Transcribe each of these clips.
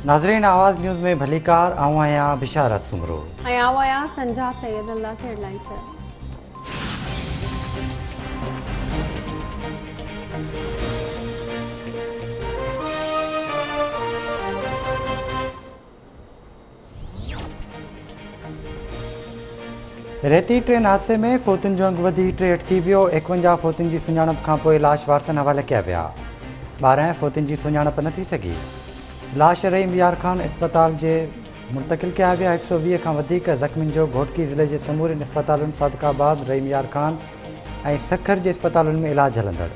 नाज़रीन, आवाज़ न्यूज़ में भलीकार आऊं आहियां बिशारत सुमरो ऐं आऊं आहियां संजा सैयद। अल्लाह से हेडलाइंस है। रेती ट्रेन हादसे में फोतुन जो अंग वधी 63 थी वियो। 51 फोतुन जी सुञाणप खां पोइ लाश वारसन हवाले कया विया। 12 फोतुन जी सुञाणप न थी सघी। लाश रहीम यार खान अस्पताल जे मुंतकिल कया विया। 120 खां वधीक ज़ख़्मियुनि जो घोटकी ज़िले जे समूरनि अस्पतालुनि सादिकाबाद, रहीम यार खान ऐं सखर जे अस्पतालुनि में इलाज हलंदड़।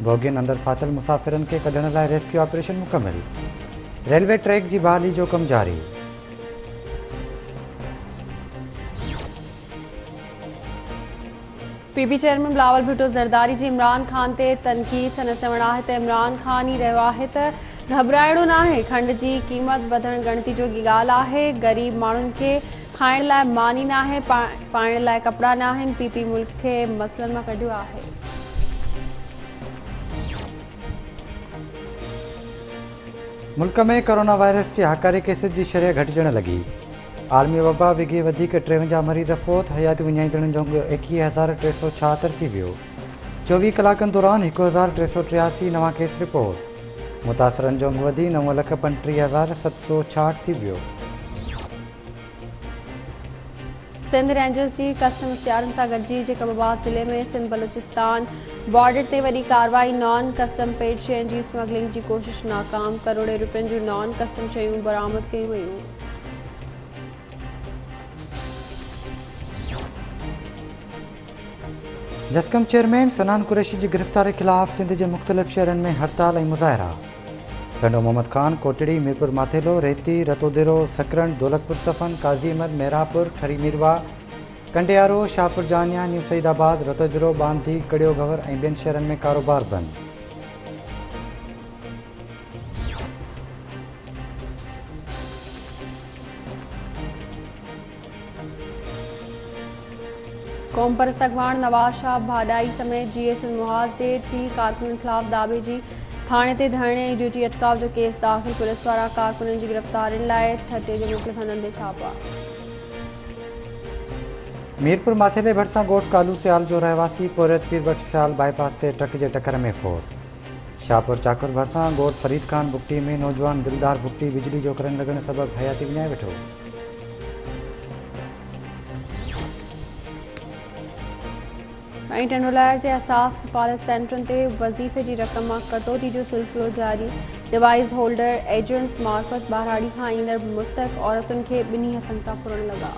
बोगियुनि अंदरि फाथल मुसाफ़िरनि खे कढण लाइ रेस्क्यू ऑपरेशन मुकमिल। रेलवे ट्रैक जी बहाली जो कमु जारी। पीपी चेयरमैन बिलावल भुट्टो ज़रदारी जी इमरान खान ते तनक़ीद। संदसि चवणु आहे त इमरान खान ई रहियो आहे त घबराइणो न आहे। खंड जी क़ीमत वधण गणती जोगी ॻाल्हि आहे। ग़रीब माण्हुनि खे खाइण लाइ मानी न आहे, पाइण लाइ कपिड़ा न आहिनि। पीपी मुल्क खे मसइलनि मां कढियो आहे। मुल्क में कोरोना वायरस जे हकारी केसिस जी शरह घटिजण लॻी। आलमी वबा विघे वधीक 53 मरीज़ फ़ौत। हयाती विञाईंदड़नि जो 21,376 थी वियो। 24 कलाकनि दौरान 1,383 नवां केस रिपोर्ट। मुतासिरनि जो वधी 9,35,766 थी वियो। सिंध रेंजर्स जी कस्टम इख्तियारनि सां गॾिजी जैकबाबाद ज़िले में सिंध बलूचिस्तान बॉर्डर ते वॾी कार्रवाई। नॉन कस्टम पेड शयुनि जी स्मगलिंग जी कोशिश नाकाम। करोड़े रुपयनि जूं नॉन कस्टम शयूं बरामद कयूं वयूं। जस्कम चेयरमैन सनान कुरैशी की गिरफ़्तारी खिलाफ़ सिंध के मुख़्तलिफ़ शहरनि में हड़ताल और मुज़ाहिरा। गंडो मोहम्मद खान, कोटड़ी, मीरपुर माथेलो, रेती, रतोदेरो, सकरण, दौलतपुर सफ़न, काज़ी अहमद, मेहरापुर, ठरी मीरवा, कंडियारो, शाहपुर जानिया, न्यू सईदाबाद, रतोदेरो, बांधी, कड़ियो गवर और ॿियनि शहरनि में कारोबार बंद। क़ौम परस्त अॻवान नवाज़ शाह भाॾाई समेत GSN मुहाज़ जे 3 कारकुननि ख़िलाफ़ दाबे जी थाणे ते धरणे ऐं ड्यूटी अटकाव जो केस दाख़िल। पुलिस वारा कारकुननि जी गिरफ़्तारियुनि लाइ ठटे जे मुख़्तलिफ़ हंधनि ते छापा। मीरपुर माथेले भरिसां ॻोठ कालू सियाल जो रहवासी पोरियत पीर बख्श सियाल बाईपास ते ट्रक जे टकर में फ़ौत। शाहपुर चाकुर भरिसां ॻोठ फरीद खान भुगटी में नौजवान दिलदार भुगटी बिजली जो करंट लॻण सबबि हयाती विञाए वेठो। ऐं टंडोलायर जे असास किफ़ालत सेंटरनि ते वज़ीफ़े जी रक़म मां कटौती जो सिलसिलो जारी। डिवाइस होल्डर एजेंट्स मार्फत ॿाहिराड़ी खां ईंदड़ मुस्तहक़ औरतुनि खे ॿिन्ही हथनि सां फुरण लॻा।